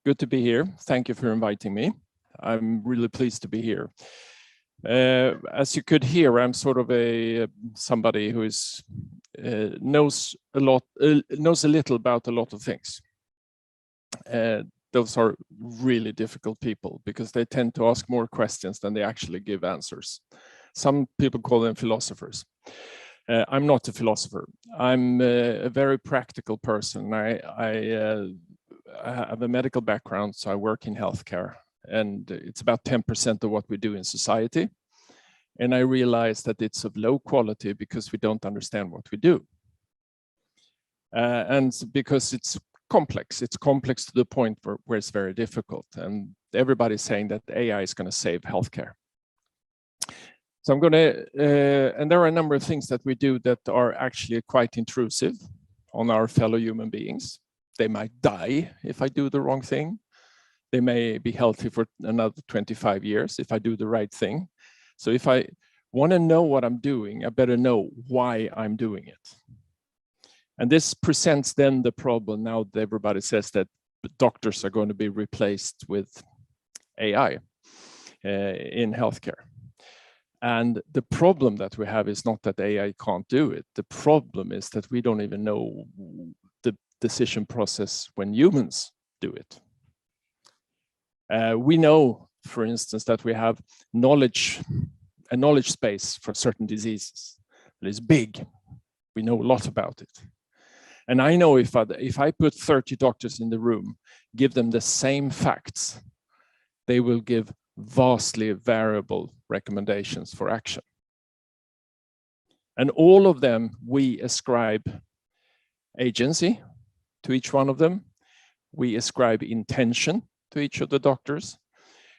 good to be here. Thank you for inviting me. I'm really pleased to be here. As you could hear, I'm sort of somebody who is knows a little about a lot of things. Those are really difficult people because they tend to ask more questions than they actually give answers. Some people call them philosophers. I'm not a philosopher. I'm a very practical person. I have a medical background, so I work in healthcare, and it's about 10% of what we do in society. And I realize that it's of low quality because we don't understand what we do. And because it's complex to the point where it's very difficult. And everybody's saying that AI is going to save healthcare. So I'm going to, and there are a number of things that we do that are actually quite intrusive on our fellow human beings. They might die if I do the wrong thing. They may be healthy for another 25 years if I do the right thing. So if I want to know what I'm doing, I better know why I'm doing it. And this presents then the problem now that everybody says that doctors are going to be replaced with AI in healthcare. And the problem that we have is not that AI can't do it. The problem is that we don't even know the decision process when humans do it. We know, for instance, that we have a knowledge space for certain diseases that is big. We know a lot about it. And I know if I put 30 doctors in the room, give them the same facts, they will give vastly variable recommendations for action. And all of them, we ascribe agency to each one of them. We ascribe intention to each of the doctors.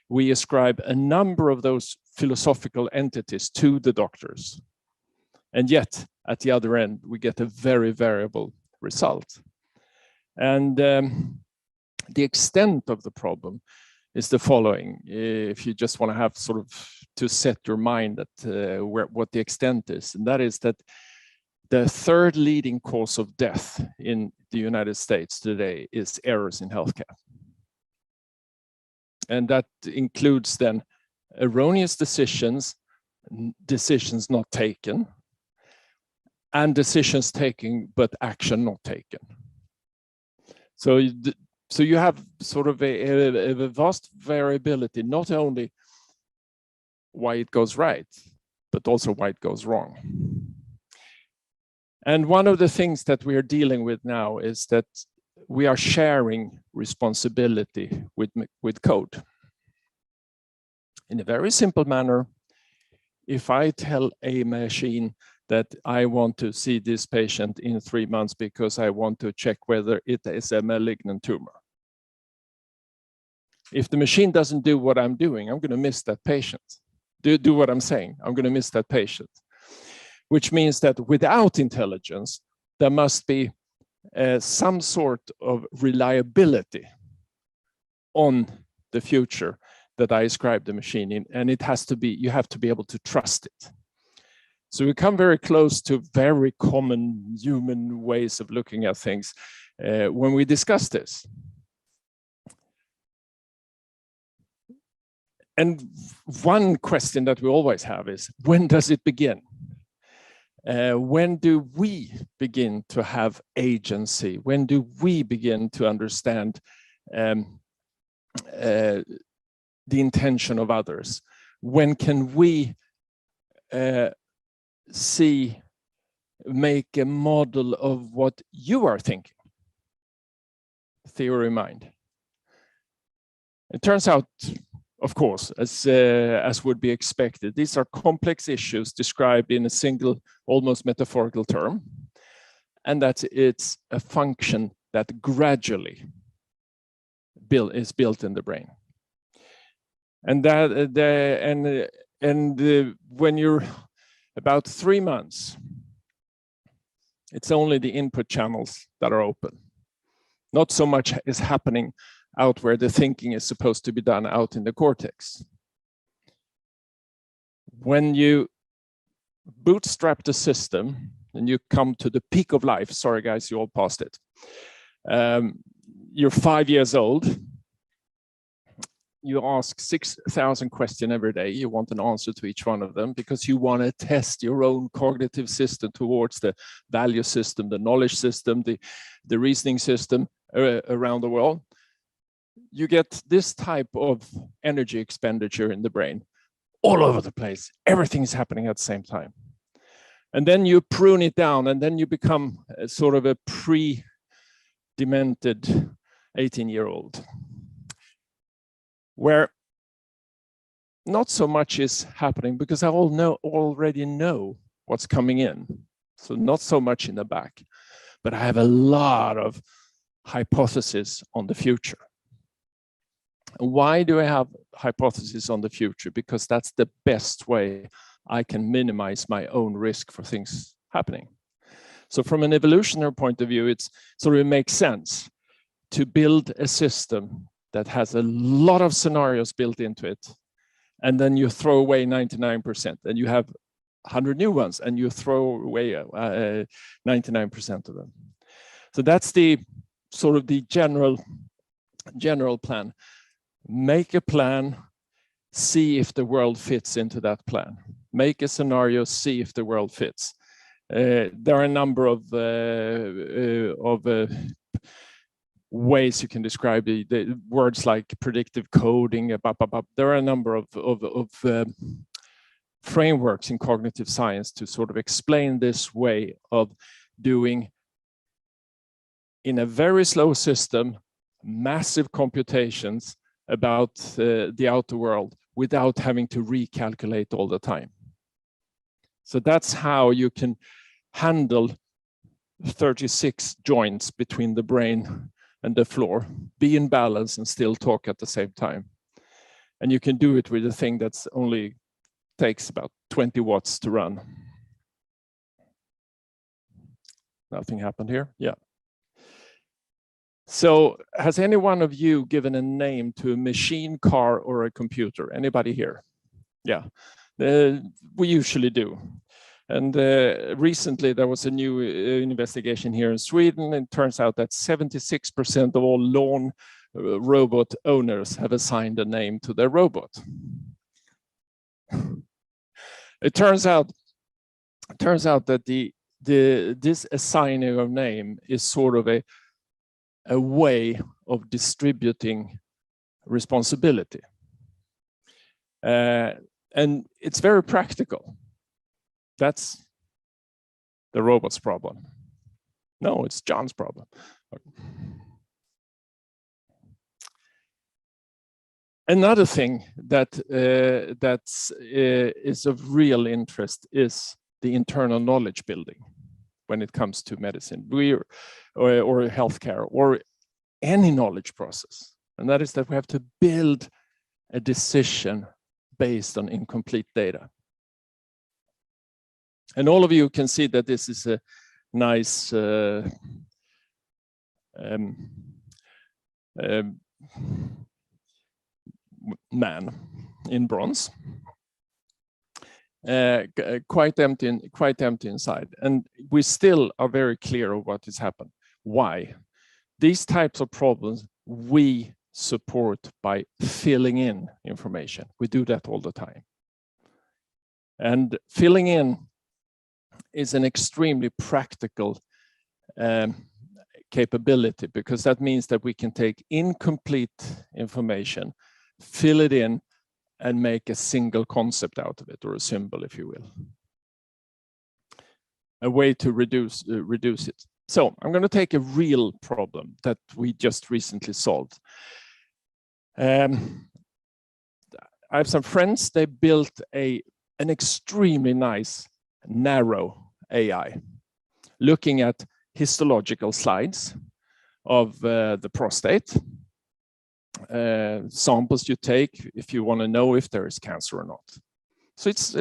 We ascribe a number of those philosophical entities to the doctors. And yet, at the other end, we get a very variable result. And the extent of the problem is the following. If you just want to have sort of to set your mind at what the extent is, and that is that the third leading cause of death in the United States today is errors in healthcare. And that includes then erroneous decisions, decisions not taken, and decisions taken but action not taken. So you have sort of a vast variability, not only why it goes right, but also why it goes wrong. And one of the things that we are dealing with now is that we are sharing responsibility with code. In a very simple manner, if I tell a machine that I want to see this patient in 3 months because I want to check whether it is a malignant tumor. If the machine doesn't do what I'm doing, I'm going to miss that patient. Do what I'm saying, I'm going to miss that patient. Which means that without intelligence, there must be some sort of reliability on the future that I ascribe the machine in, and it has to be, you have to be able to trust it. So we come very close to very common human ways of looking at things when we discuss this. And one question that we always have is, when does it begin? When do we begin to have agency? When do we begin to understand the intention of others? When can we make a model of what you are thinking? Theory mind. It turns out, of course, as would be expected, these are complex issues described in a single, almost metaphorical term, and that it's a function that gradually is built in the brain. And when you're about 3 months, it's only the input channels that are open. Not so much is happening out where the thinking is supposed to be done out in the cortex. When you bootstrap the system and you come to the peak of life, sorry guys, you all passed it. You're 5 years old you ask 6,000 questions every day. You want an answer to each one of them because you want to test your own cognitive system towards the value system, the knowledge system, the reasoning system around the world. You get this type of energy expenditure in the brain all over the place. Everything is happening at the same time. And then you prune it down, and then you become sort of a pre-demented 18-year-old, where not so much is happening because I already know what's coming in. So not so much in the back, but I have a lot of hypotheses on the future. Why do I have hypotheses on the future? Because that's the best way I can minimize my own risk for things happening. So from an evolutionary point of view, it makes sense to build a system that has a lot of scenarios built into it, and then you throw away 99%, and you have 100 new ones, and you throw away 99% of them. So that's the sort of the general plan. Make a plan, see if the world fits into that plan. Make a scenario, see if the world fits. There are a number of ways you can describe the words like predictive coding. There are a number of frameworks in cognitive science to sort of explain this way of doing, in a very slow system, massive computations about the outer world without having to recalculate all the time. So that's how you can handle 36 joints between the brain and the floor, be in balance and still talk at the same time. And you can do it with a thing that's only takes about 20 watts to run. Nothing happened here? Yeah. So has any one of you given a name to a machine, car, or a computer? Anybody here? Yeah, we usually do. And recently there was a new investigation here in Sweden. It turns out that 76% of all lawn robot owners have assigned a name to their robot. It turns out that this assigning of name is sort of a way of distributing responsibility. And it's very practical. That's the robot's problem. No, it's John's problem. Another thing that is of real interest is the internal knowledge building when it comes to medicine or healthcare or any knowledge process. And that is that we have to build a decision based on incomplete data. And all of you can see that this is a nice man in bronze, quite empty inside. And we still are very clear of what has happened. Why? These types of problems we support by filling in information. We do that all the time. And filling in is an extremely practical capability, because that means that we can take incomplete information, fill it in, and make a single concept out of it, or a symbol, if you will. A way to reduce it. So I'm going to take a real problem that we just recently solved. I have some friends. They built an extremely nice, narrow AI, looking at histological slides of the prostate, samples you take if you want to know if there is cancer or not. So it's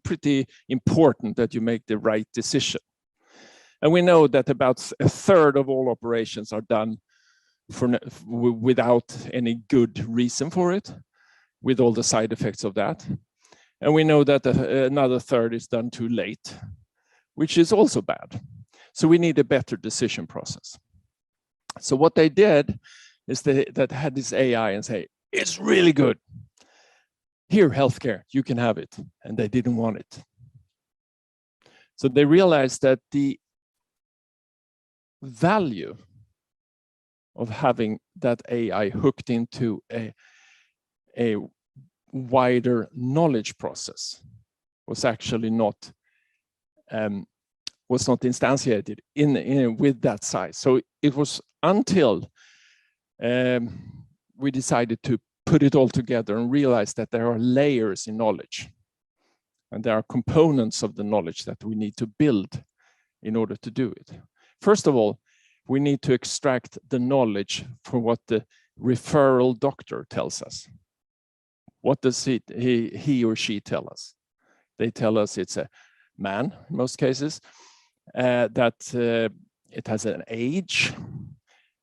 pretty important that you make the right decision. And we know that about 1/3 of all operations are done without any good reason for it, with all the side effects of that. And we know that another 1/3 is done too late, which is also bad. So we need a better decision process. So what they did is that had this AI and say, It's really good. Here, healthcare, you can have it. And they didn't want it. So they realized that the value of having that AI hooked into a wider knowledge process was actually not instantiated with that size. So it was until we decided to put it all together and realize that there are layers in knowledge, and there are components of the knowledge that we need to build in order to do it. First of all, we need to extract the knowledge from what the referral doctor tells us. What does he or she tell us? They tell us it's a man, in most cases, that it has an age,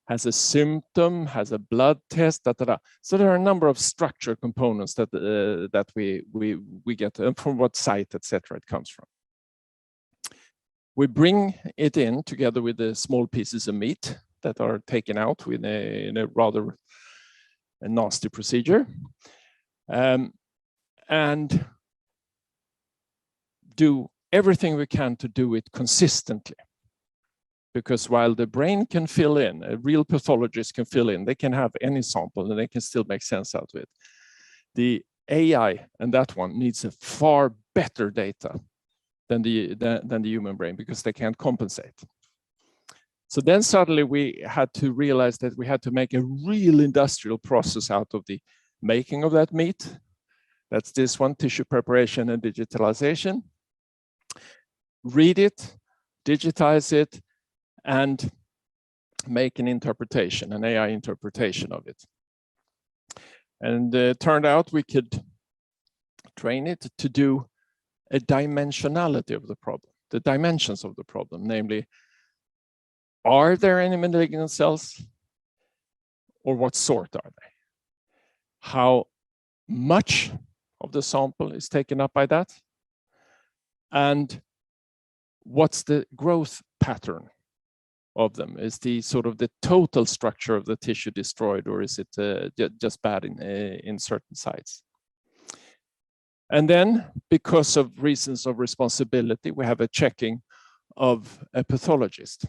has a symptom, has a blood test, So there are a number of structure components that we get, and from what site, etc. it comes from. We bring it in together with the small pieces of meat that are taken out in a rather nasty procedure, and do everything we can to do it consistently. Because while the brain can fill in, a real pathologist can fill in, they can have any sample and they can still make sense out of it. The AI and that one needs a far better data than the human brain, because they can't compensate. So then suddenly we had to realize that we had to make a real industrial process out of the making of that meat. That's this one, tissue preparation and digitalization. Read it, digitize it, and make an interpretation, an AI interpretation of it. And it turned out we could train it to do a dimensionality of the problem, the dimensions of the problem, namely, are there any malignant cells, or what sort are they? How much of the sample is taken up by that? And what's the growth pattern of them? Is the sort of the total structure of the tissue destroyed, or is it just bad in certain sites? And then, because of reasons of responsibility, we have a checking of a pathologist.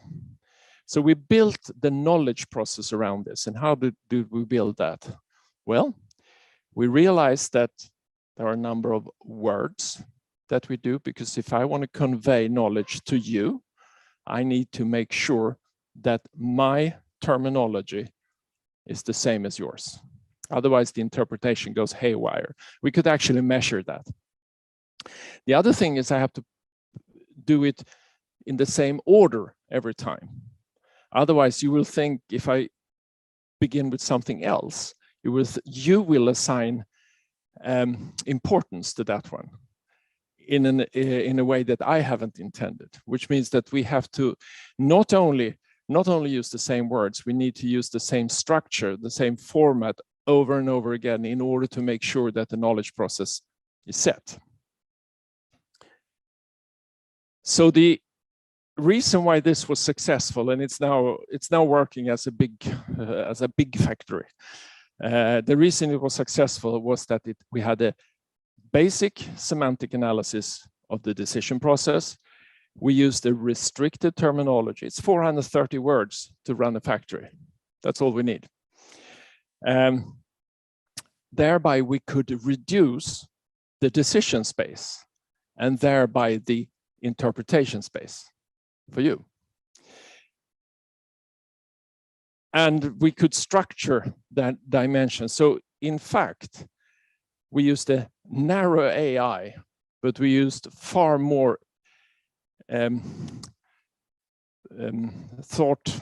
So we built the knowledge process around this. And how did we build that? Well, we realized that there are a number of words that we do, because if I want to convey knowledge to you, I need to make sure that my terminology is the same as yours. Otherwise, the interpretation goes haywire. We could actually measure that. The other thing is I have to do it in the same order every time. Otherwise, you will think if I begin with something else, you will assign importance to that one in a way that I haven't intended, which means that we have to not only use the same words, we need to use the same structure, the same format over and over again in order to make sure that the knowledge process is set. So the reason why this was successful, and it's now working as a big factory. The reason it was successful was that we had a basic semantic analysis of the decision process. We used a restricted terminology. It's 430 words to run a factory. That's all we need. Thereby, we could reduce the decision space and thereby the interpretation space for you. And we could structure that dimension. So in fact, we used a narrow AI, but we used far more thought.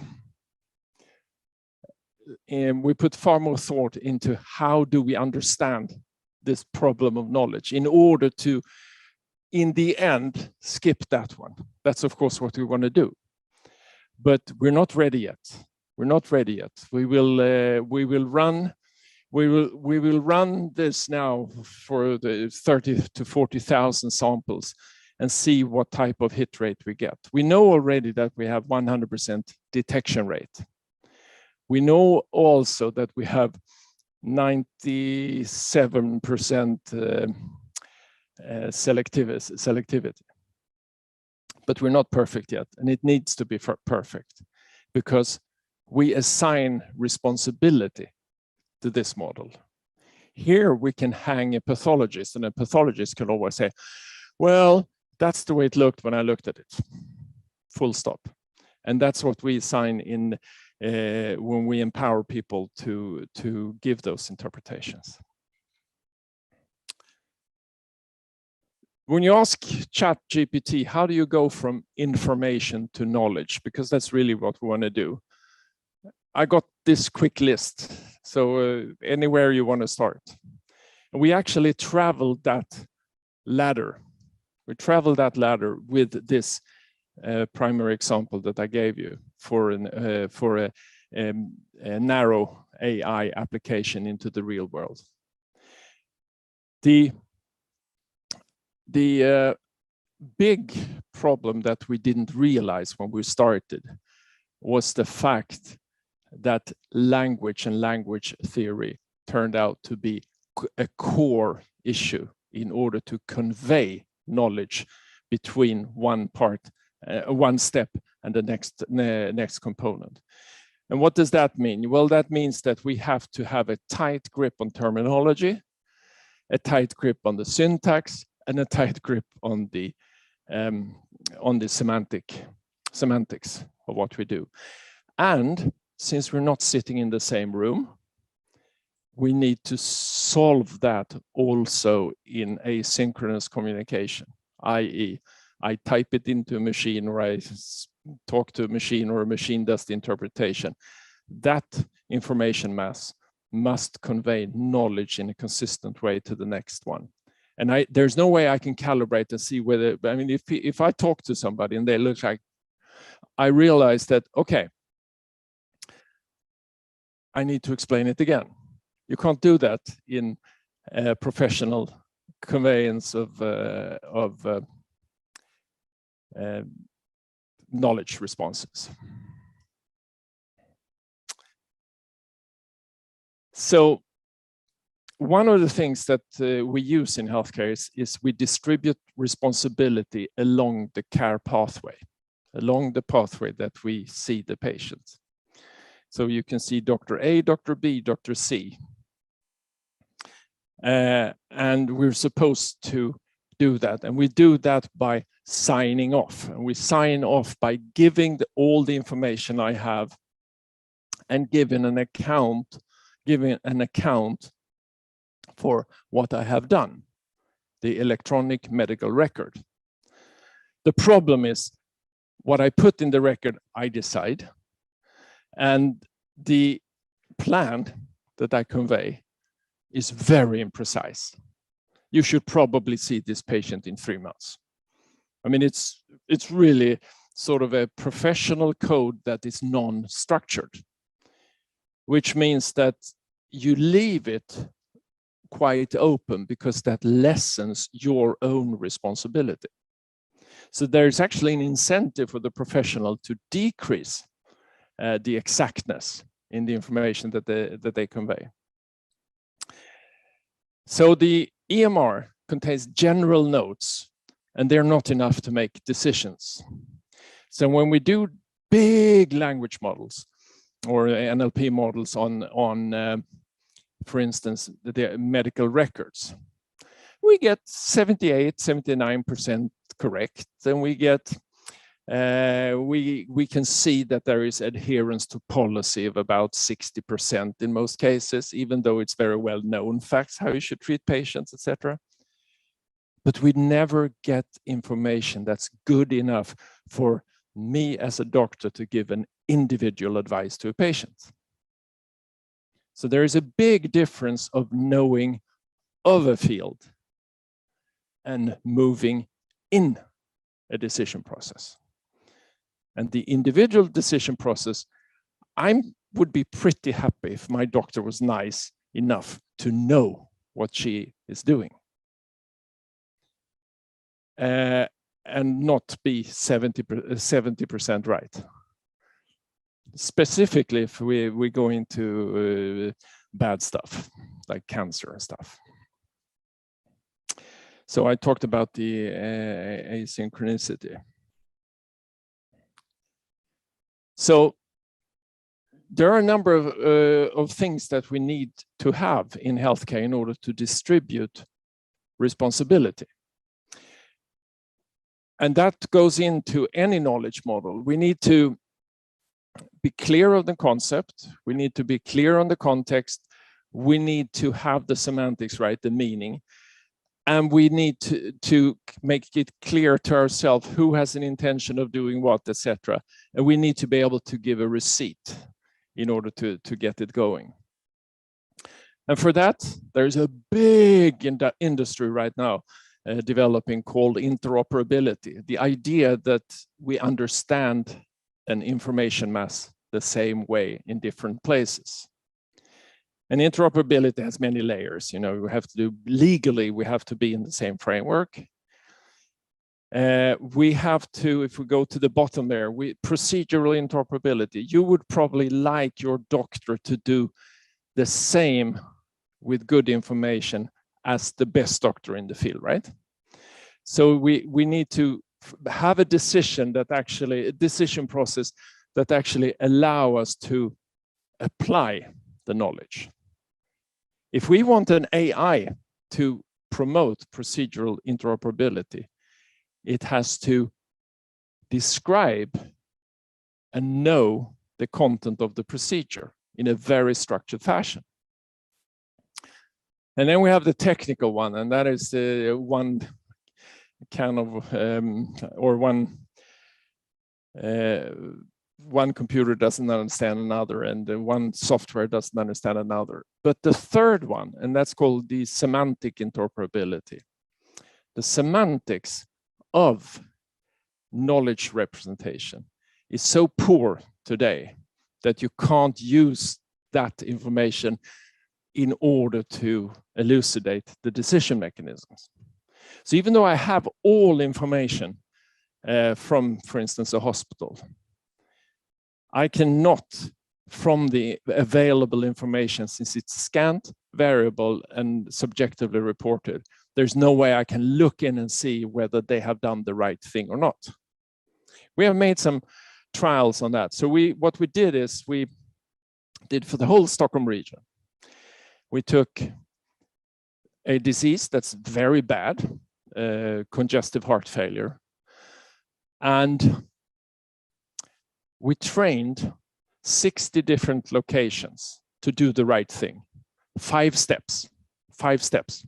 And we put far more thought into how do we understand this problem of knowledge in order to, in the end, skip that one. That's of course what we want to do, but we're not ready yet. We're not ready yet. We will run this now for the 30 to 40,000 samples and see what type of hit rate we get. We know already that we have 100% detection rate. We know also that we have 97% selectivity. But we're not perfect yet, and it needs to be perfect because we assign responsibility to this model. Here we can hang a pathologist, and a pathologist can always say, well, that's the way it looked when I looked at it, full stop. And that's what we assign in when we empower people to give those interpretations. When you ask ChatGPT, how do you go from information to knowledge? Because that's really what we want to do. I got this quick list. So anywhere you want to start. And we actually traveled that ladder. We traveled that ladder with this primary example that I gave you for a narrow AI application into the real world. The big problem that we didn't realize when we started was the fact that language and language theory turned out to be a core issue in order to convey knowledge between one step and the next component. And what does that mean? Well, that means that we have to have a tight grip on terminology, a tight grip on the syntax, and a tight grip on the semantics of what we do. And since we're not sitting in the same room, we need to solve that also in asynchronous communication, i.e., I type it into a machine, or I talk to a machine, or a machine does the interpretation. That information mass must convey knowledge in a consistent way to the next one. And there's no way I can calibrate and see whether, I mean, if I talk to somebody and they look like, I realize that, okay, I need to explain it again. You can't do that in professional conveyance of knowledge responses. So one of the things that we use in healthcare is we distribute responsibility along the care pathway, along the pathway that we see the patient. So you can see Dr. A, Dr. B, Dr. C. And we're supposed to do that. And we do that by signing off. And we sign off by giving all the information I have and giving an account for what I have done, the electronic medical record. The problem is what I put in the record, I decide. And the plan that I convey is very imprecise. You should probably see this patient in 3 months. I mean, it's really sort of a professional code that is non-structured, which means that you leave it quite open because that lessens your own responsibility. So there's actually an incentive for the professional to decrease the exactness in the information that they convey. So the EMR contains general notes, and they're not enough to make decisions. So when we do big language models or NLP models on for instance, the medical records, we get 78, 79% correct, and we get we can see that there is adherence to policy of about 60% in most cases, even though it's very well known facts how you should treat patients, etc. But we never get information that's good enough for me as a doctor to give an individual advice to a patient. So there is a big difference of knowing of a field and moving in a decision process. And the individual decision process, I would be pretty happy if my doctor was nice enough to know what she is doing. And not be 70% right. Specifically, if we go into bad stuff, like cancer and stuff. So I talked about the asynchronicity. So there are a number of things that we need to have in healthcare in order to distribute responsibility. And that goes into any knowledge model. We need to be clear of the concept. We need to be clear on the context. We need to have the semantics right, the meaning. And we need to make it clear to ourselves who has an intention of doing what, etc. And we need to be able to give a receipt in order to get it going. And for that, there's a big industry right now developing called interoperability. The idea that we understand an information mass the same way in different places. And interoperability has many layers. You know, we have to do legally, we have to be in the same framework. We have to, if we go to the bottom there, procedural interoperability. You would probably like your doctor to do the same with good information as the best doctor in the field, right? So we need to have a decision process that actually allow us to apply the knowledge. If we want an AI to promote procedural interoperability, it has to describe and know the content of the procedure in a very structured fashion. And then we have the technical one, and that is one kind of, one computer doesn't understand another, and one software doesn't understand another. But the third one, and that's called the semantic interoperability. The semantics of knowledge representation is so poor today that you can't use that information in order to elucidate the decision mechanisms. So even though I have all information from, for instance, a hospital, I cannot, from the available information, since it's scanned, variable, and subjectively reported, there's no way I can look in and see whether they have done the right thing or not. We have made some trials on that. So what we did is we did for the whole Stockholm region. We took a disease that's very bad, congestive heart failure, and we trained 60 different locations to do the right thing. 5 steps. 5 steps.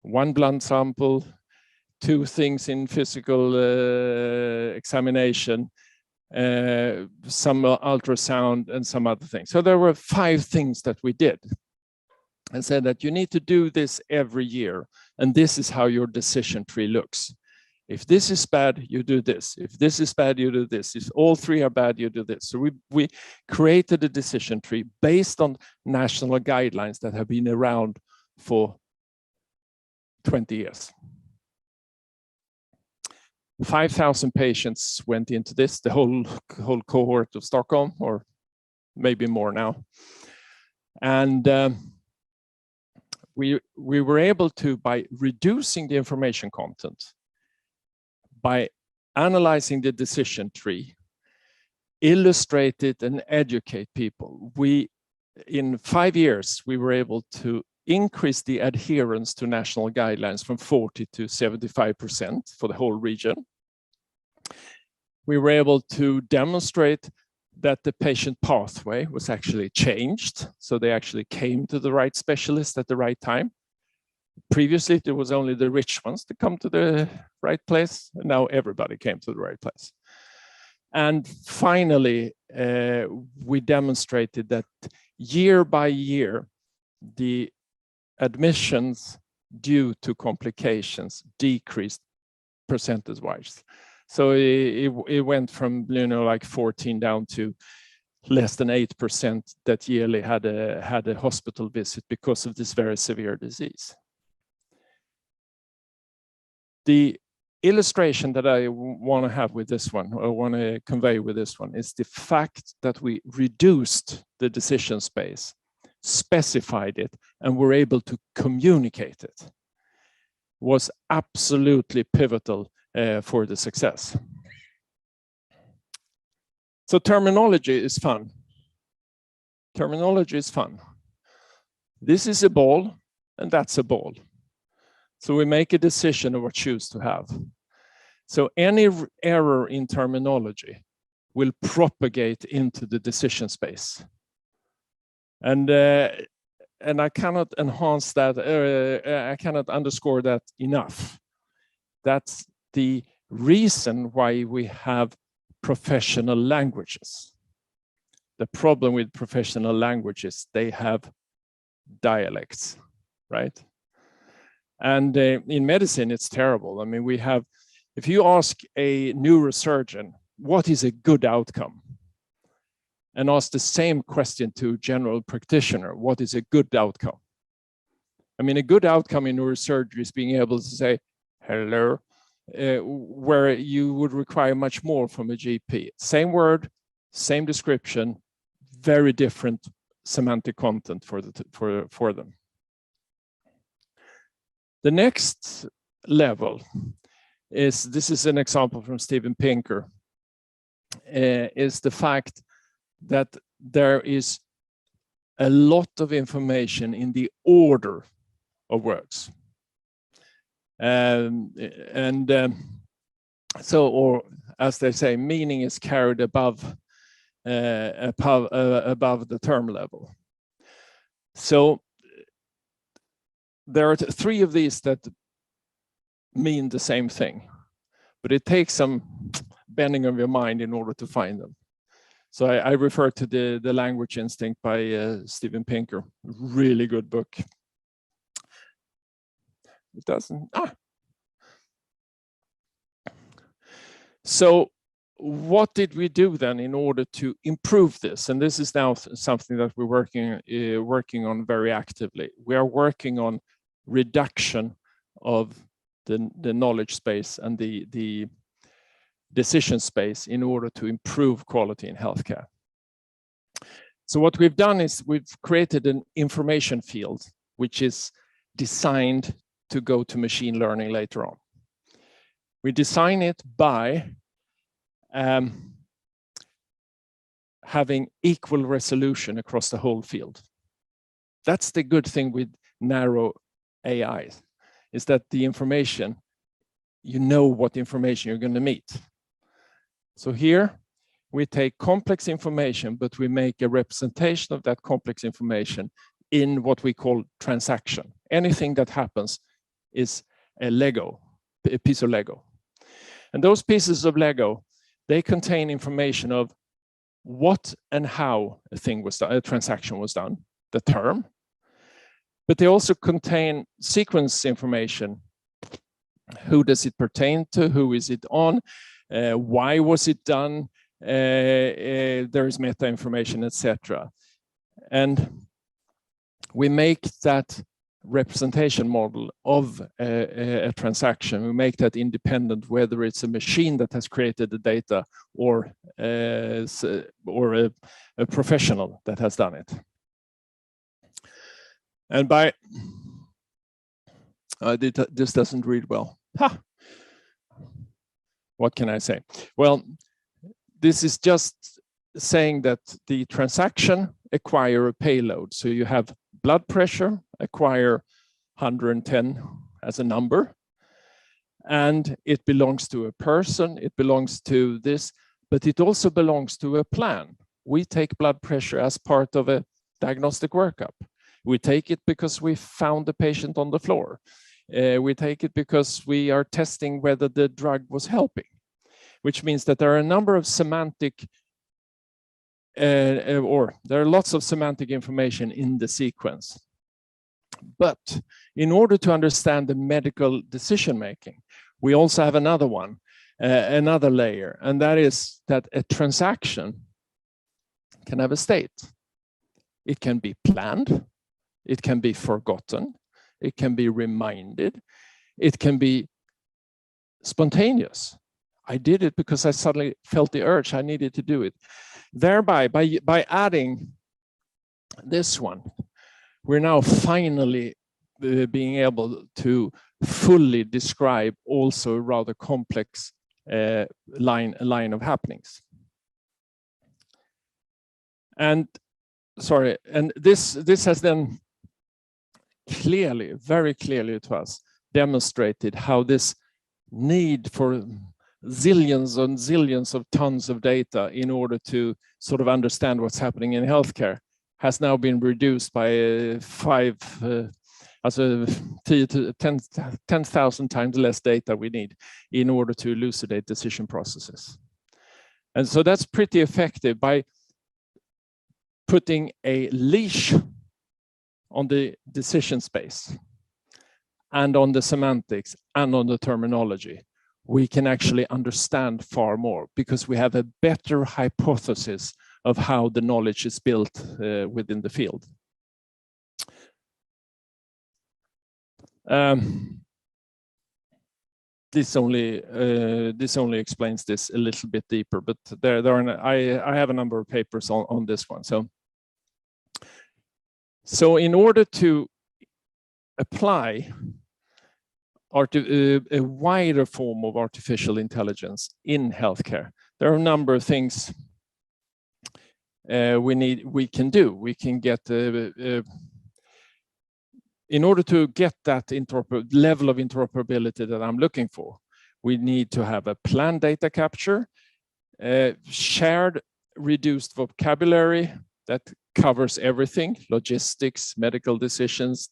1 blood sample, 2 things in physical examination, some ultrasound, and some other things. So there were 5 things that we did, and said that you need to do this every year, and this is how your decision tree looks. If this is bad, you do this. If this is bad, you do this. If all 3 are bad, you do this. So we created a decision tree based on national guidelines that have been around for 20 years. 5,000 patients went into this, the whole cohort of Stockholm, or maybe more now. And we were able to, by reducing the information content, by analyzing the decision tree, illustrate it and educate people. In 5 years, we were able to increase the adherence to national guidelines from 40 to 75% for the whole region. We were able to demonstrate that the patient pathway was actually changed. So they actually came to the right specialist at the right time. Previously, there was only the rich ones to come to the right place. And now everybody came to the right place. And finally, we demonstrated that year by year, the admissions due to complications decreased percentage-wise. So it went from, you know, like 14 down to less than 8% that yearly had a hospital visit because of this very severe disease. The illustration that I want to have with this one, or want to convey with this one, is the fact that we reduced the decision space specified it, and were able to communicate it, was absolutely pivotal for the success. So terminology is fun. Terminology is fun. This is a ball, and that's a ball. So we make a decision of what shoes to have. So any error in terminology will propagate into the decision space. And I cannot enhance that, I cannot underscore that enough. That's the reason why we have professional languages. The problem with professional languages, they have dialects, right? And in medicine, it's terrible. I mean, we have, if you ask a neurosurgeon, what is a good outcome? And ask the same question to general practitioner, what is a good outcome? I mean, a good outcome in neurosurgery is being able to say, hello, where you would require much more from a GP. Same word, same description, very different semantic content for them. The next level is, this is an example from Steven Pinker, is the fact that there is a lot of information in the order of words. So, or as they say, meaning is carried above the term level. So there are three of these that mean the same thing, but it takes some bending of your mind in order to find them. So I refer to the Language Instinct by Steven Pinker, really good book. It doesn't, So what did we do then in order to improve this? And this is now something that we're working on very actively. We are working on reduction of the knowledge space and the decision space in order to improve quality in healthcare. So what we've done is we've created an information field, which is designed to go to machine learning later on. We design it by having equal resolution across the whole field. That's the good thing with narrow AI, is that the information, you know what information you're going to meet. So here we take complex information, but we make a representation of that complex information in what we call transaction. Anything that happens is a Lego, a piece of Lego. And those pieces of Lego, they contain information of what and how a thing was done, a transaction was done, the term, but they also contain sequence information. Who does it pertain to? Who is it on? Why was it done? There is meta information, etc. And we make that representation model of a transaction. We make that independent, whether it's a machine that has created the data or a professional that has done it. And by this doesn't read well. Ha! What can I say? Well, this is just saying that the transaction acquire a payload. So you have blood pressure, acquire 110 as a number, and it belongs to a person, it belongs to this, but it also belongs to a plan. We take blood pressure as part of a diagnostic workup. We take it because we found the patient on the floor. We take it because we are testing whether the drug was helping, which means that there are a number of semantic, or there are lots of semantic information in the sequence. But in order to understand the medical decision-making, we also have another one, another layer, and that is that a transaction can have a state. It can be planned, it can be forgotten, it can be reminded, it can be spontaneous. I did it because I suddenly felt the urge, I needed to do it. Thereby, by adding this one, we're now finally being able to fully describe also a rather complex line of happenings. And sorry, and this has then clearly, very clearly to us, demonstrated how this need for zillions and zillions of tons of data in order to sort of understand what's happening in healthcare has now been reduced by 10,000 times less data we need in order to elucidate decision processes. And so that's pretty effective by putting a leash on the decision space and on the semantics and on the terminology. We can actually understand far more because we have a better hypothesis of how the knowledge is built within the field. This only explains this a little bit deeper, but I have a number of papers on this one. So in order to apply a wider form of artificial intelligence in healthcare, there are a number of things we can do. We can get in order to get that level of interoperability that I'm looking for, we need to have a planned data capture, shared reduced vocabulary that covers everything, logistics, medical decisions,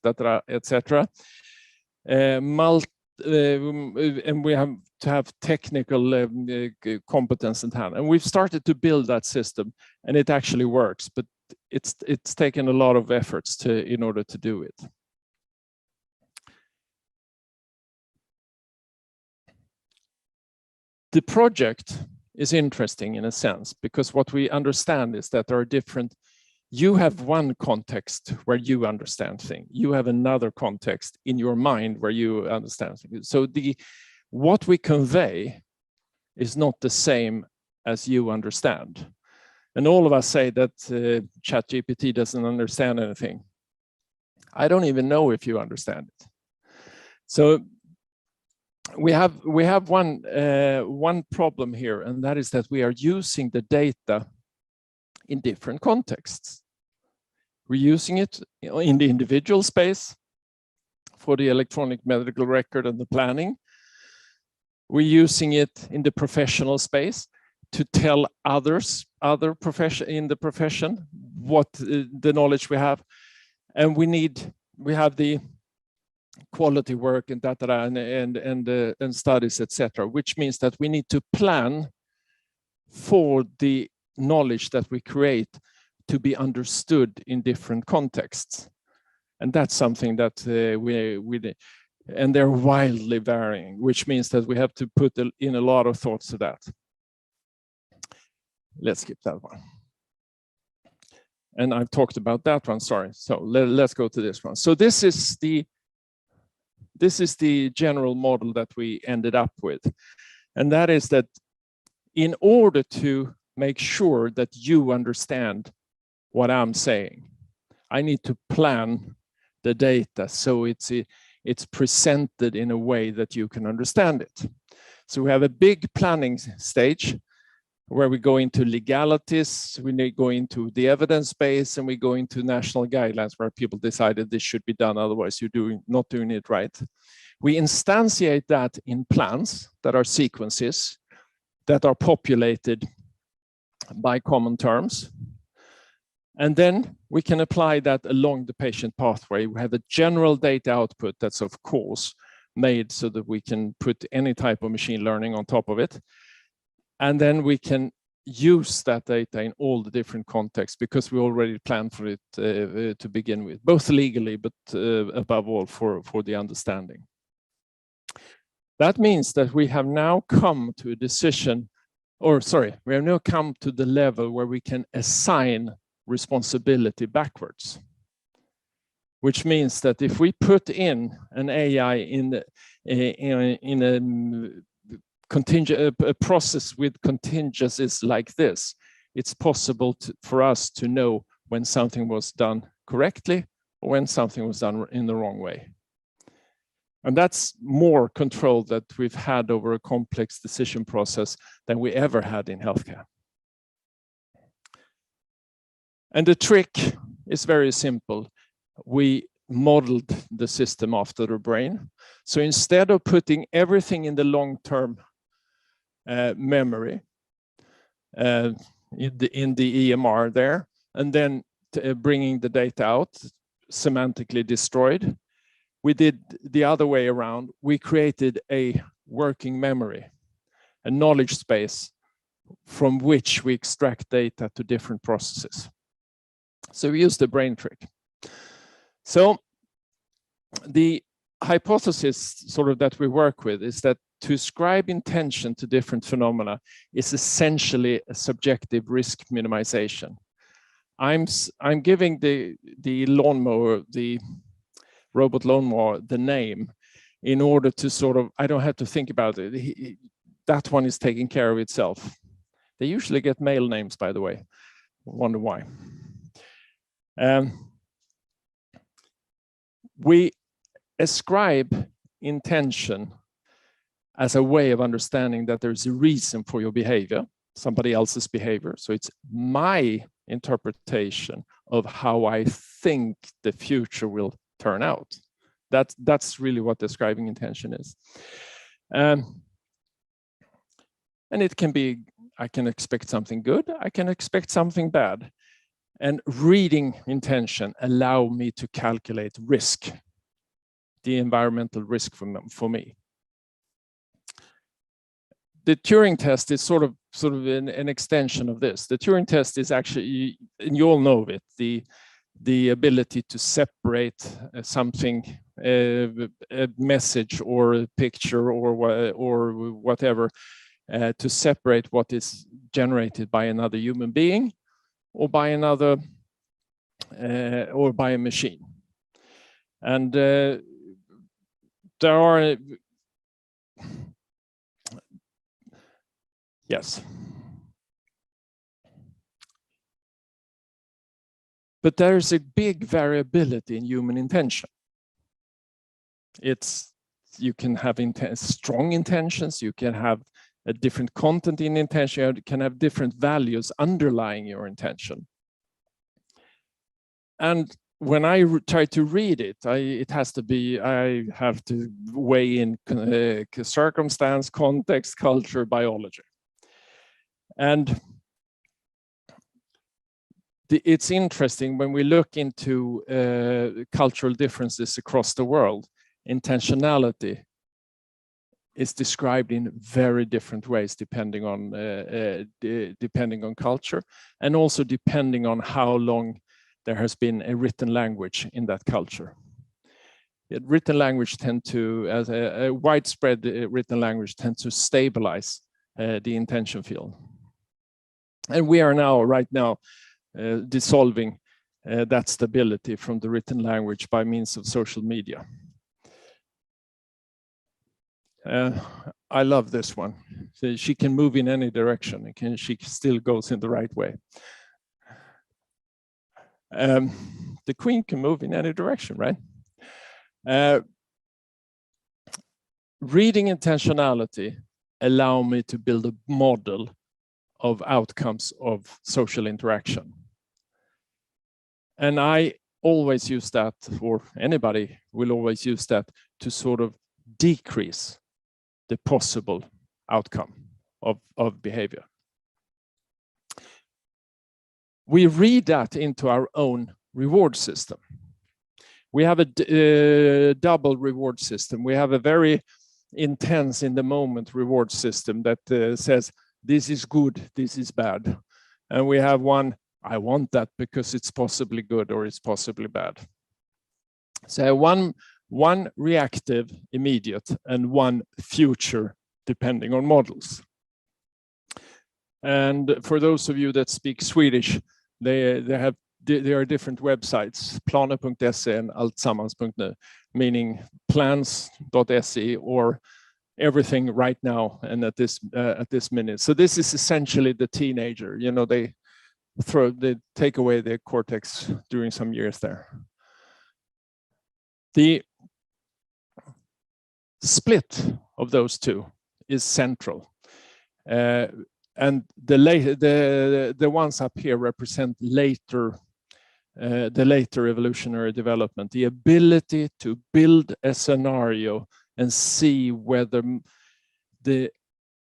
etc. And we have to have technical competence in hand. And we've started to build that system, and it actually works, but it's taken a lot of efforts in order to do it. The project is interesting in a sense, because what we understand is that there are different. You have one context where you understand things. You have another context in your mind where you understand things. So what we convey is not the same as you understand. And all of us say that ChatGPT doesn't understand anything. I don't even know if you understand it. So we have one problem here, and that is that we are using the data in different contexts. We're using it in the individual space for the electronic medical record and the planning. We're using it in the professional space to tell others, in the profession, what the knowledge we have. And we have the quality work and data and studies, etc., which means that we need to plan for the knowledge that we create to be understood in different contexts. And that's something that and they're wildly varying, which means that we have to put in a lot of thoughts to that. Let's skip that one. And I've talked about that one, sorry. So let's go to this one. So this is the general model that we ended up with. And that is that in order to make sure that you understand what I'm saying, I need to plan the data so it's presented in a way that you can understand it. So we have a big planning stage where we go into legalities, we go into the evidence base, and we go into national guidelines where people decided this should be done, otherwise you're not doing it right. We instantiate that in plans that are sequences that are populated by common terms. And then we can apply that along the patient pathway. We have a general data output that's of course made so that we can put any type of machine learning on top of it. And then we can use that data in all the different contexts because we already planned for it to begin with, both legally, but above all for the understanding. That means that we have now come to a decision, or sorry, we have now come to the level where we can assign responsibility backwards, which means that if we put in an AI in a process with contingencies like this, it's possible for us to know when something was done correctly when something was done in the wrong way. And that's more control that we've had over a complex decision process than we ever had in healthcare. And the trick is very simple. We modeled the system after the brain. So instead of putting everything in the long-term memory, in the EMR there, and then bringing the data out, semantically destroyed, we did the other way around. We created a working memory, a knowledge space from which we extract data to different processes. So we use the brain trick. So the hypothesis sort of that we work with is that to ascribe intention to different phenomena is essentially a subjective risk minimization. I'm giving the lawnmower, the robot lawnmower, the name in order to sort of, I don't have to think about it. That one is taking care of itself. They usually get male names, by the way. I wonder why. We ascribe intention as a way of understanding that there's a reason for your behavior, somebody else's behavior. So it's my interpretation of how I think the future will turn out. That's really what describing intention is. And it can be, I can expect something good, I can expect something bad. And reading intention allow me to calculate risk, the environmental risk for me. The Turing test is sort of an extension of this. The Turing test is actually, and you all know it, the ability to separate something, a message or a picture or whatever, to separate what is generated by another human being or by another, or by a machine. And there are, yes. But there's a big variability in human intention. You can have strong intentions, you can have a different content in intention, you can have different values underlying your intention. And when I try to read it, I have to weigh in circumstance, context, culture, biology. And it's interesting when we look into cultural differences across the world, intentionality is described in very different ways depending on culture, and also depending on how long there has been a written language in that culture. Written language tend to, as a widespread written language tends to stabilize the intention field. And we are now, right now, dissolving that stability from the written language by means of social media. I love this one. So she can move in any direction, and she still goes in the right way. The queen can move in any direction, right? Reading intentionality allow me to build a model of outcomes of social interaction. And I always use that, or anybody will always use that, to sort of decrease the possible outcome of behavior. We read that into our own reward system. We have a double reward system. We have a very intense in the moment reward system that says, this is good, this is bad. And we have one, I want that because it's possibly good or it's possibly bad. So one reactive, immediate, and one future, depending on models. And for those of you that speak Swedish, there are different websites, planer.se and alltsammans.nu, meaning plans.se or everything right now and at this minute. So this is essentially the teenager. You know, they take away their cortex during some years there. The split of those two is central. And the ones up here represent later, the later evolutionary development, the ability to build a scenario and see whether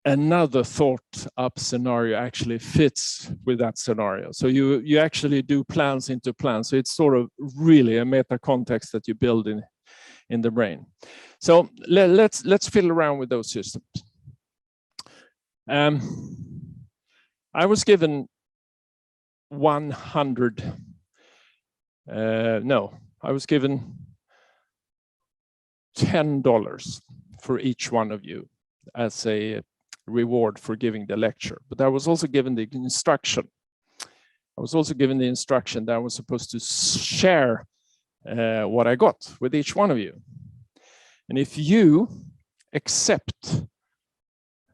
another thought up scenario actually fits with that scenario. So you actually do plans into plans. So it's sort of really a meta context that you build in the brain. So let's fiddle around with those systems. I was given I was given $10 for each one of you as a reward for giving the lecture. But I was also given the instruction. I was also given the instruction that I was supposed to share what I got with each one of you. And if you accept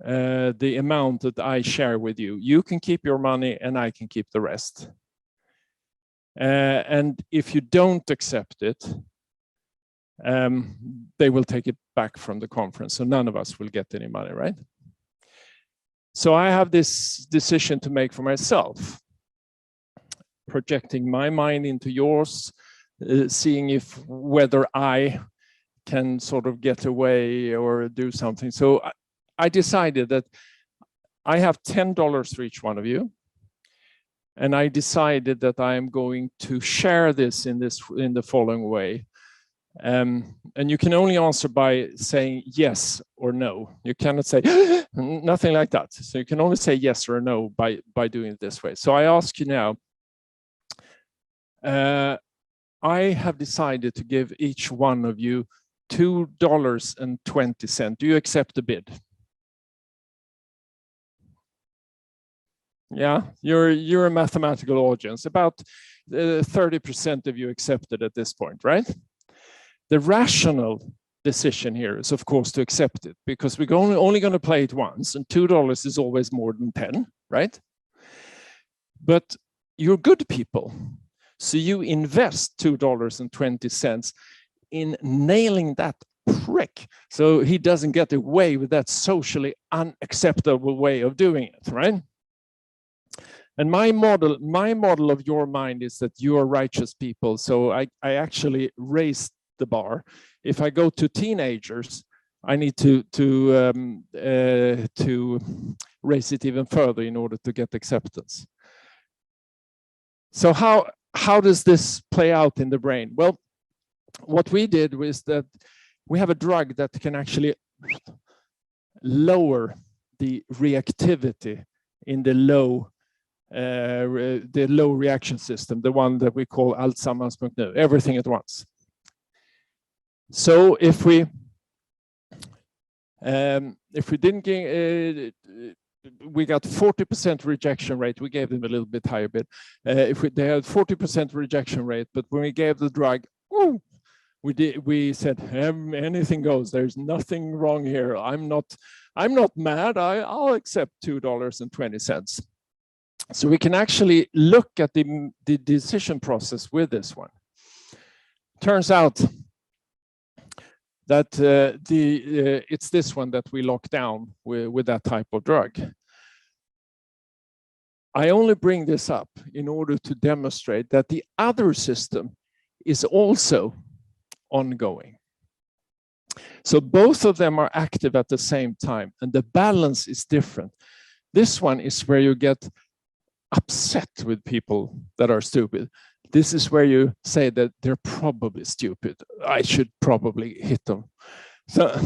the amount that I share with you, you can keep your money and I can keep the rest. And if you don't accept it, they will take it back from the conference. So none of us will get any money, right? So I have this decision to make for myself, projecting my mind into yours, seeing whether I can sort of get away or do something. So I decided that I have $10 for each one of you. And I decided that I am going to share this in the following way. And you can only answer by saying yes or no. You cannot say nothing like that. So you can only say yes or no by doing it this way. So I ask you now, I have decided to give each one of you $2.20. Do you accept the bid? Yeah, you're a mathematical audience. About 30% of you accepted at this point, right? The rational decision here is, of course, to accept it, because we're only going to play it once, and $2 is always more than 10, right? But you're good people, so you invest $2.20 in nailing that prick, so he doesn't get away with that socially unacceptable way of doing it, right? And my model of your mind is that you are righteous people. So I actually raised the bar. If I go to teenagers, I need to raise it even further in order to get acceptance. So how does this play out in the brain? Well, what we did was that we have a drug that can actually lower the reactivity in the low reaction system, the one that we call Alzheimer's, everything at once. So if we didn't get, we got 40% rejection rate. We gave them a little bit higher bit. They had 40% rejection rate, but when we gave the drug, we said anything goes. There's nothing wrong here. I'm not mad. I'll accept $2.20. So we can actually look at the decision process with this one. Turns out that it's this one that we lock down with that type of drug. I only bring this up in order to demonstrate that the other system is also ongoing. So both of them are active at the same time, and the balance is different. This one is where you get upset with people that are stupid. This is where you say that they're probably stupid. I should probably hit them. So,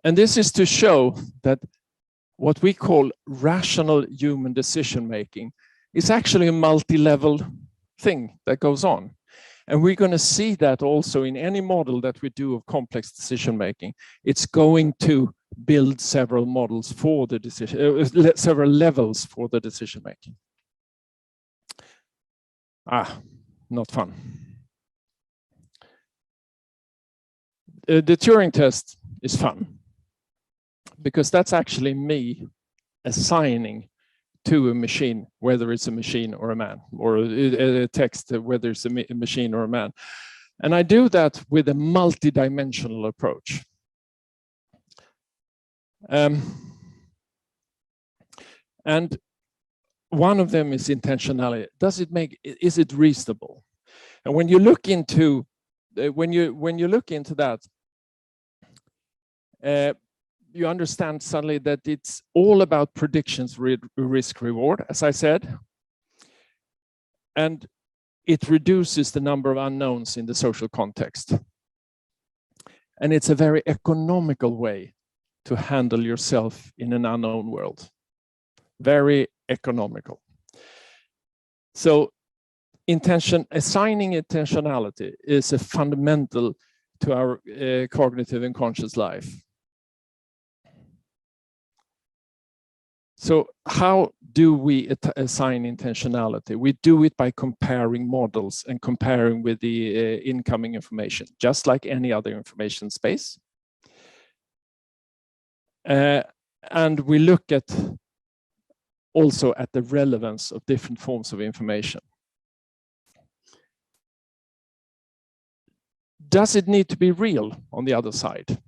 and this is to show that what we call rational human decision making is actually a multi-level thing that goes on. And we're going to see that also in any model that we do of complex decision making. It's going to build several models for the decision, several levels for the decision making. Not fun. The Turing test is fun because that's actually me assigning to a machine, whether it's a machine or a man, or a text, whether it's a machine or a man. And I do that with a multi-dimensional approach. And one of them is intentionality. Is it reasonable? And when you look into that, you understand suddenly that it's all about predictions, risk reward, as I said, and it reduces the number of unknowns in the social context. And it's a very economical way to handle yourself in an unknown world. Very economical. So assigning intentionality is a fundamental to our cognitive and conscious life. So how do we assign intentionality? We do it by comparing models and comparing with the incoming information, just like any other information space. And we look also at the relevance of different forms of information. Does it need to be real on the other side?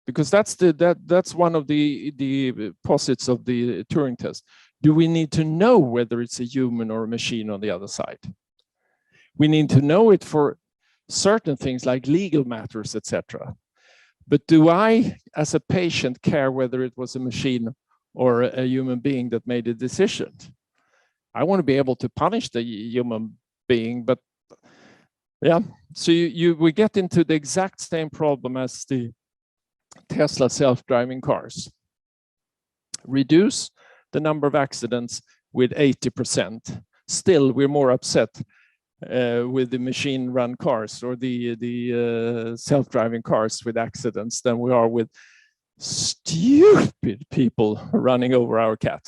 Because that's one of the posits of the Turing test. Do we need to know whether it's a human or a machine on the other side? We need to know it for certain things like legal matters, etc. But do I, as a patient, care whether it was a machine or a human being that made a decision? I want to be able to punish the human being, but yeah. So we get into the exact same problem as the Tesla self-driving cars. Reduce the number of accidents with 80%. Still, we're more upset with the machine-run cars or the self-driving cars with accidents than we are with stupid people running over our cat.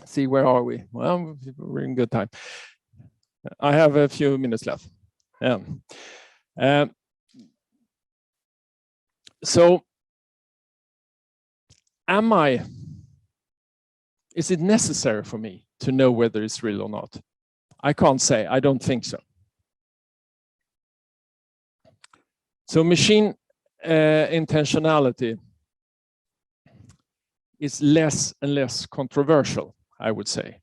See, where are we? Well, we're in good time. I have a few minutes left. So, is it necessary for me to know whether it's real or not? I can't say, I don't think so. So machine intentionality is less and less controversial, I would say.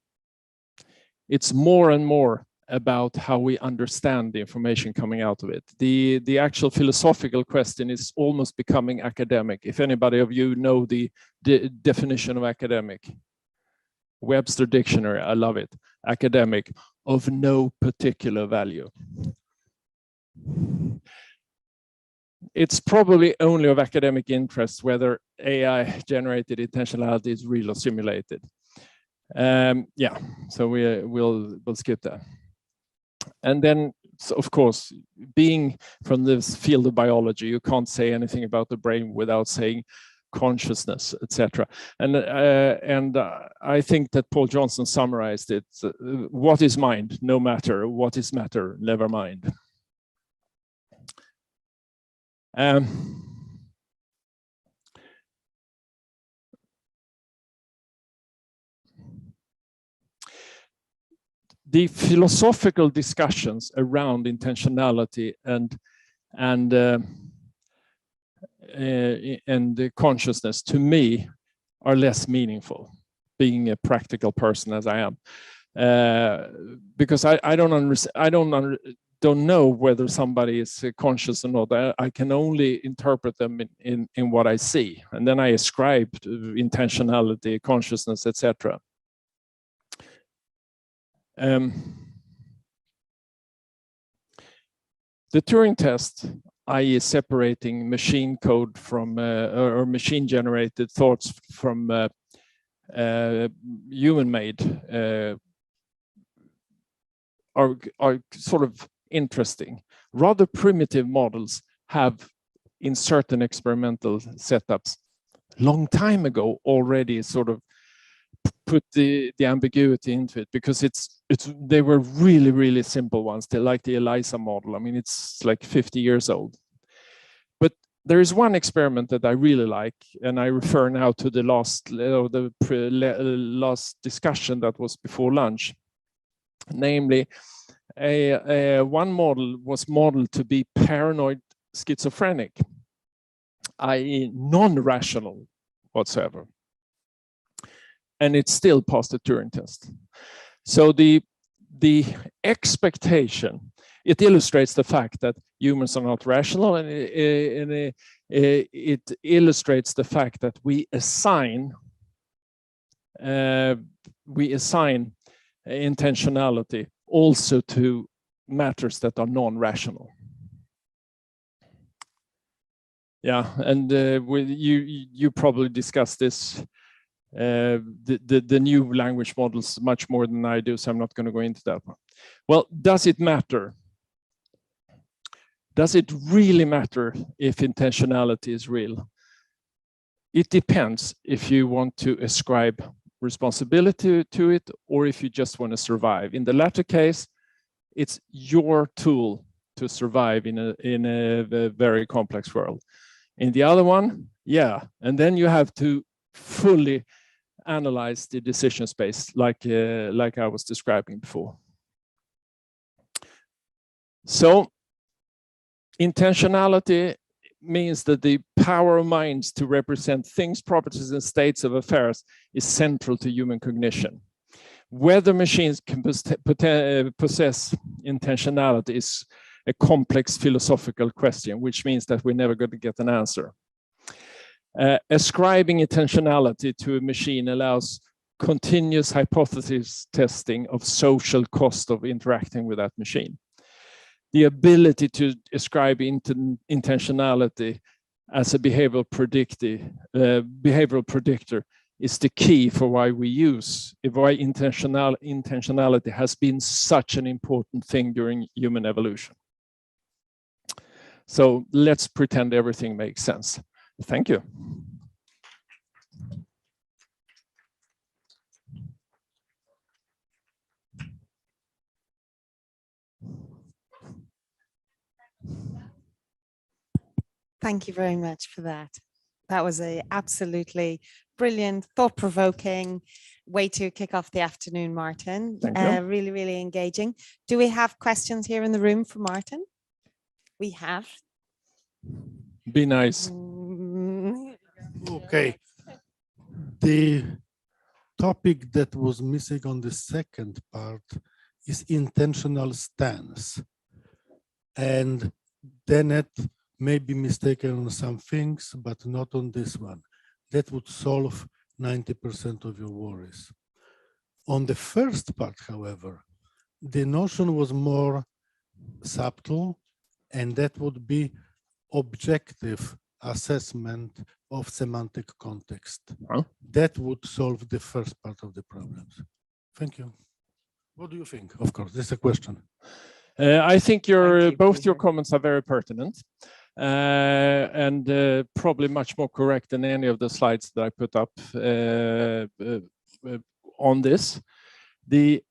It's more and more about how we understand the information coming out of it. The actual philosophical question is almost becoming academic. If anybody of you know the definition of academic, Webster Dictionary, I love it. Academic, of no particular value. It's probably only of academic interest whether AI-generated intentionality is real or simulated. Yeah, so we'll skip that. And then, so of course, being from this field of biology, you can't say anything about the brain without saying consciousness, etc. And I think that Paul Johnson summarized it. What is mind? No matter. What is matter? Never mind. The philosophical discussions around intentionality and the consciousness, to me, are less meaningful, being a practical person as I am, because I don't know whether somebody is conscious or not. I can only interpret them in what I see, and then I ascribe intentionality, consciousness, etc. The Turing test, i.e. separating machine code from or machine-generated thoughts from human-made, are sort of interesting. Rather primitive models have, in certain experimental setups, long time ago already sort of put the ambiguity into it, because they were really simple ones. They like the ELISA model. I mean, it's like 50 years old. But there is one experiment that I really like, and I refer now to the last discussion that was before lunch. Namely, one model was modeled to be paranoid schizophrenic, i.e. non-rational whatsoever. And it still passed the Turing test. So the expectation, it illustrates the fact that humans are not rational, and it illustrates the fact that we assign intentionality also to matters that are non-rational. Yeah, and you probably discussed this, the new language models much more than I do, so I'm not going to go into that one. Well, does it matter? Does it really matter if intentionality is real? It depends if you want to ascribe responsibility to it or if you just want to survive. In the latter case, it's your tool to survive in a very complex world. In the other one, yeah, and then you have to fully analyze the decision space like I was describing before. So intentionality means that the power of minds to represent things, properties, and states of affairs is central to human cognition. Whether machines can possess intentionality is a complex philosophical question, which means that we're never going to get an answer. Ascribing intentionality to a machine allows continuous hypothesis testing of social cost of interacting with that machine. The ability to ascribe intentionality as a behavioral predictor is the key for why intentionality has been such an important thing during human evolution. So let's pretend everything makes sense. Thank you. Thank you very much for that. That was an absolutely brilliant, thought-provoking way to kick off the afternoon, Martin. Thank you. Really, really engaging. Do we have questions here in the room for Martin? We have. Be nice. Okay. The topic that was missing on the second part is intentional stance. And DNet may be mistaken on some things, but not on this one. That would solve 90% of your worries. On the first part, however, the notion was more subtle, and that would be objective assessment of semantic context. Huh? That would solve the first part of the problems. Thank you. What do you think? Of course, this is a question. I think both your comments are very pertinent and probably much more correct than any of the slides that I put up on this. The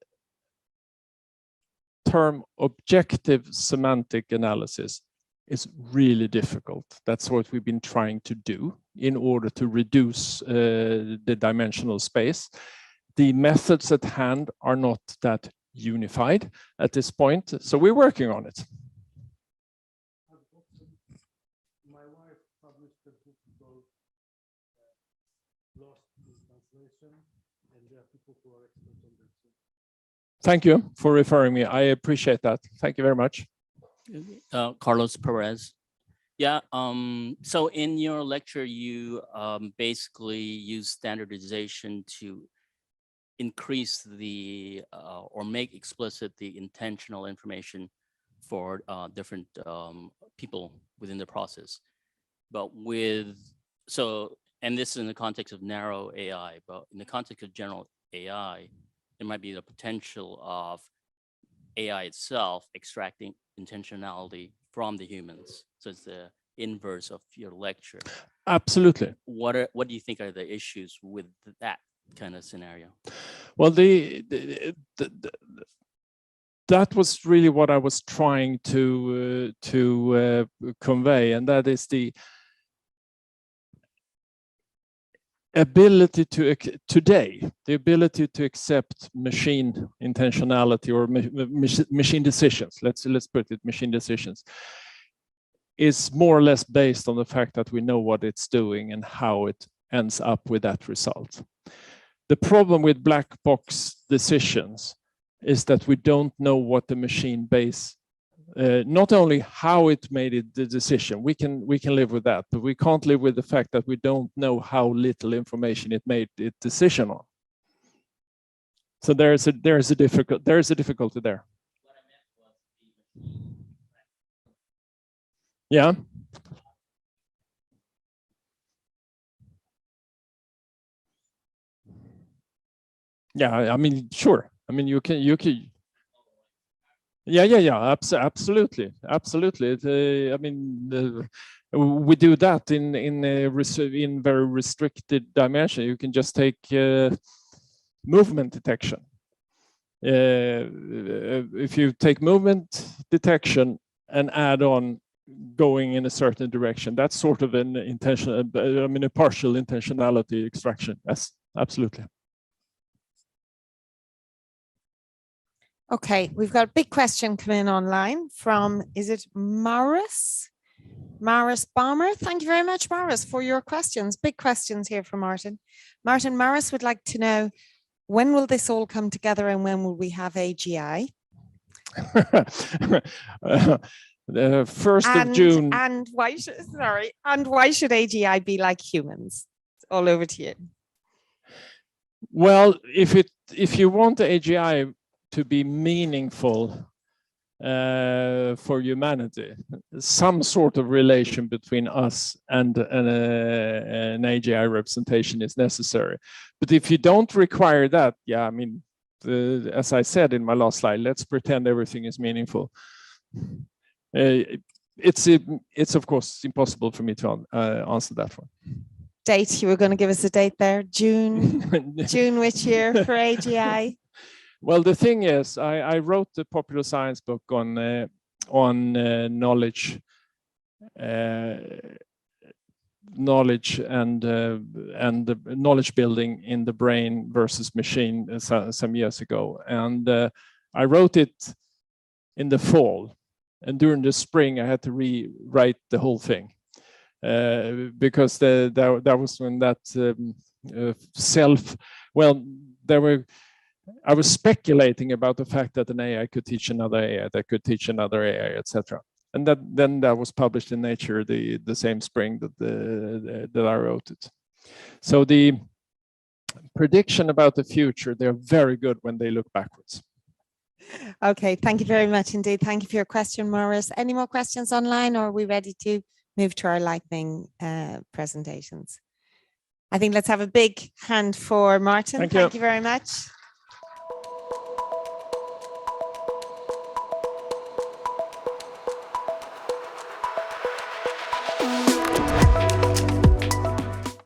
term objective semantic analysis is really difficult. That's what we've been trying to do in order to reduce the dimensional space. The methods at hand are not that unified at this point, so we're working on it. My wife published a book called Lost in Translation, and there are people who are experts on that. Thank you for referring me. I appreciate that. Thank you very much. Carlos Perez. Yeah, so in your lecture, you basically use standardization to increase the or make explicit the intentional information for different people within the process. But and this is in the context of narrow AI, but in the context of general AI, there might be the potential of AI itself extracting intentionality from the humans. So it's the inverse of your lecture. Absolutely. What do you think are the issues with that kind of scenario? Well, that was really what I was trying to convey, and that is ability to today, the ability to accept machine intentionality or machine decisions, let's put it machine decisions, is more or less based on the fact that we know what it's doing and how it ends up with that result. The problem with black box decisions is that we don't know what the machine base, not only how it made it the decision, we can live with that, but we can't live with the fact that we don't know how little information it made its decision on. So there is a difficulty there. Yeah. Yeah, I mean, sure. I mean, you can. Yeah. Absolutely. I mean, we do that in very restricted dimension. You can just take movement detection. If you take movement detection and add on going in a certain direction, that's sort of an intentional, I mean, a partial intentionality extraction. Yes, absolutely. Okay, we've got a big question coming in online from, is it Maris? Maris Balmer. Thank you very much, Maris, for your questions. Big questions here from Martin. Maris would like to know, when will this all come together and when will we have AGI? The 1st of June. And why should AGI be like humans? All over to you. Well, if you want the AGI to be meaningful for humanity, some sort of relation between us and an AGI representation is necessary. But if you don't require that, yeah, I mean, as I said in my last slide, let's pretend everything is meaningful. It's of course impossible for me to answer that one. Date, you were going to give us a date there, June. June which year for AGI? Well, the thing is, I wrote the popular science book on knowledge and knowledge building in the brain versus machine some years ago, and I wrote it in the fall, and during the spring I had to rewrite the whole thing because that was when that I was speculating about the fact that an AI could teach another AI that could teach another AI, etc. And then that was published in Nature the same spring that I wrote it. So the prediction about the future, they're very good when they look backwards. Okay, thank you very much indeed. Thank you for your question, Maurice. Any more questions online, or are we ready to move to our lightning presentations? I think let's have a big hand for Martin. Thank you very much.